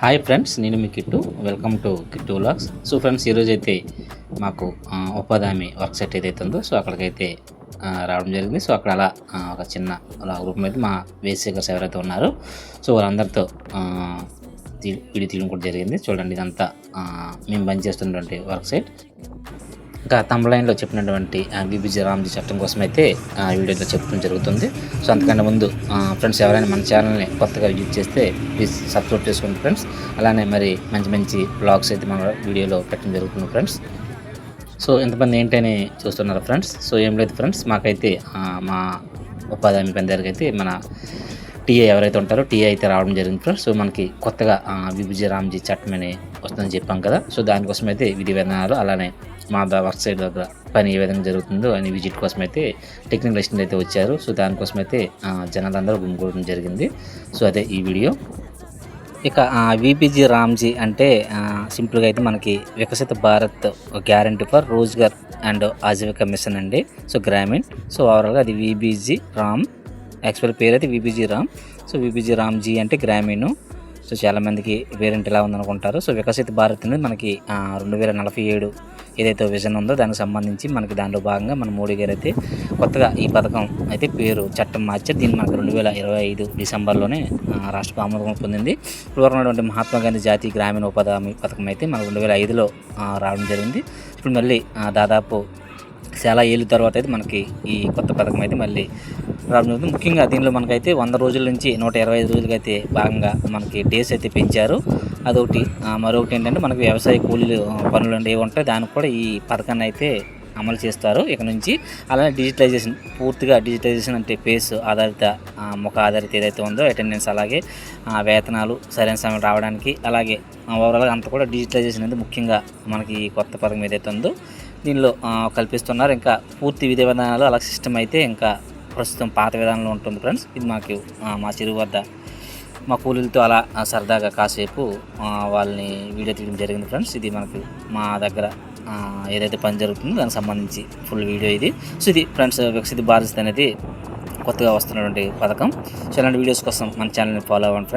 Hi friends, నేను మీ Kittu. Welcome to Kittu vlogs. So friends, ఈరోజు అయితే మాకు ఉపాధి హామీ వర్క్ సెట్ ఏదైతే ఉందో సో అక్కడికైతే రావడం జరిగింది. సో అక్కడ అలా ఒక చిన్న అలా గ్రూప్ అయితే మా వేసేకర్స్ ఎవరైతే ఉన్నారో సో వాళ్ళందరితో వీడియో తీయడం కూడా జరిగింది. చూడండి, ఇదంతా మేము బంద్ చేస్తున్నటువంటి వర్క్ సైట్. ఇంకా తమ్లైన్లో చెప్పినటువంటి బీబీజీ రామ్జీ చట్టం కోసం అయితే వీడియోలో చెప్పడం జరుగుతుంది. సో అంతకంటే ముందు ఫ్రెండ్స్, ఎవరైనా మన ఛానల్ని కొత్తగా విజిట్ చేస్తే ప్లీజ్ సబ్స్క్రైబ్ చేసుకోండి ఫ్రెండ్స్. అలానే మరి మంచి మంచి బ్లాగ్స్ అయితే మన వీడియోలో పెట్టడం జరుగుతుంది ఫ్రెండ్స్. సో ఎంతమంది ఏంటని చూస్తున్నారు ఫ్రెండ్స్. సో ఏం లేదు ఫ్రెండ్స్, మాకైతే మా ఉపాధి హామీ పని దగ్గరికి అయితే మన టీఏ ఎవరైతే ఉంటారో టీఏ అయితే రావడం జరిగింది ఫ్రెండ్స్. సో మనకి కొత్తగా బీబీజీ రామ్జీ చట్టం అని వస్తుందని చెప్పాం కదా. సో దానికోసం అయితే విధి విధానాలు, అలానే మా వర్క్ సైడ్ దగ్గర పని ఏ విధంగా జరుగుతుందో అని విజిట్ కోసం అయితే టెక్నికల్ అసిస్టెంట్ అయితే వచ్చారు. సో దానికోసం అయితే జనాలందరూ గుమిగూడడం జరిగింది. సో అదే ఈ వీడియో. ఇక బీబీజీ రామ్జీ అంటే సింపుల్గా అయితే మనకి Viksit Bharat guarantee for Rozgar and Ajeevika mission అండి. సో గ్రామీణ్. సో ఓవరాల్గా అది బీబీజీ రామ్, యాక్చువల్ పేరు అయితే BBG Ram. So BBG Ramji అంటే గ్రామీణ్. సో చాలామందికి పేరెంట్ ఎలా ఉందనుకుంటారు. సో వికసిత భారత్ అనేది మనకి 2047 ఏదైతే విజన్ ఉందో దానికి సంబంధించి మనకి దానిలో భాగంగా మన మోడీ గారు అయితే కొత్తగా ఈ పథకం అయితే పేరు చట్టం మార్చారు. దీన్ని మనకు 2025 డిసెంబర్లోనే రాష్ట్ర ఆమోదం పొందింది. ఇప్పుడు ఉన్నటువంటి మహాత్మా గాంధీ జాతీయ గ్రామీణ ఉపాధి హామీ పథకం అయితే మనకు 2005లో రావడం జరిగింది. ఇప్పుడు మళ్ళీ దాదాపు చాలా ఏళ్ళ తర్వాత అయితే మనకి ఈ కొత్త పథకం అయితే మళ్ళీ రావడం జరుగుతుంది. ముఖ్యంగా దీనిలో మనకైతే 100 రోజుల నుంచి 125 రోజులకి అయితే భాగంగా మనకి డేస్ అయితే పెంచారు. అదొకటి. మరొకటి ఏంటంటే మనకి వ్యవసాయ కూలీలు పనులు ఏవి ఉంటాయి దానికి కూడా ఈ పథకాన్ని అయితే అమలు చేస్తారు ఇక నుంచి. అలానే డిజిటలైజేషన్, పూర్తిగా డిజిటలైజేషన్ అంటే ఫేస్ ఆధారిత, ముఖ ఆధారిత ఏదైతే ఉందో అటెండెన్స్, అలాగే వేతనాలు సరైన సమయం రావడానికి, అలాగే ఓవరాల్గా అంతా కూడా డిజిటలైజేషన్ అనేది ముఖ్యంగా మనకి ఈ కొత్త పథకం ఏదైతే ఉందో దీనిలో కల్పిస్తున్నారు. ఇంకా పూర్తి విధి విధానాలు అలా సిస్టమ్ అయితే ఇంకా ప్రస్తుతం పాత విధానంలో ఉంటుంది ఫ్రెండ్స్. ఇది మాకు మా చెరువు వద్ద మా కూలీలతో అలా సరదాగా కాసేపు వాళ్ళని వీడియో తీయడం జరిగింది ఫ్రెండ్స్. ఇది మనకు మా దగ్గర ఏదైతే పని జరుగుతుందో దానికి సంబంధించి ఫుల్ వీడియో ఇది. సో ఇది ఫ్రెండ్స్, వికసిత భారత్ అనేది కొత్తగా వస్తున్నటువంటి పథకం. సో ఇలాంటి వీడియోస్ కోసం మన ఛానల్ని ఫాలో అవ్వండి.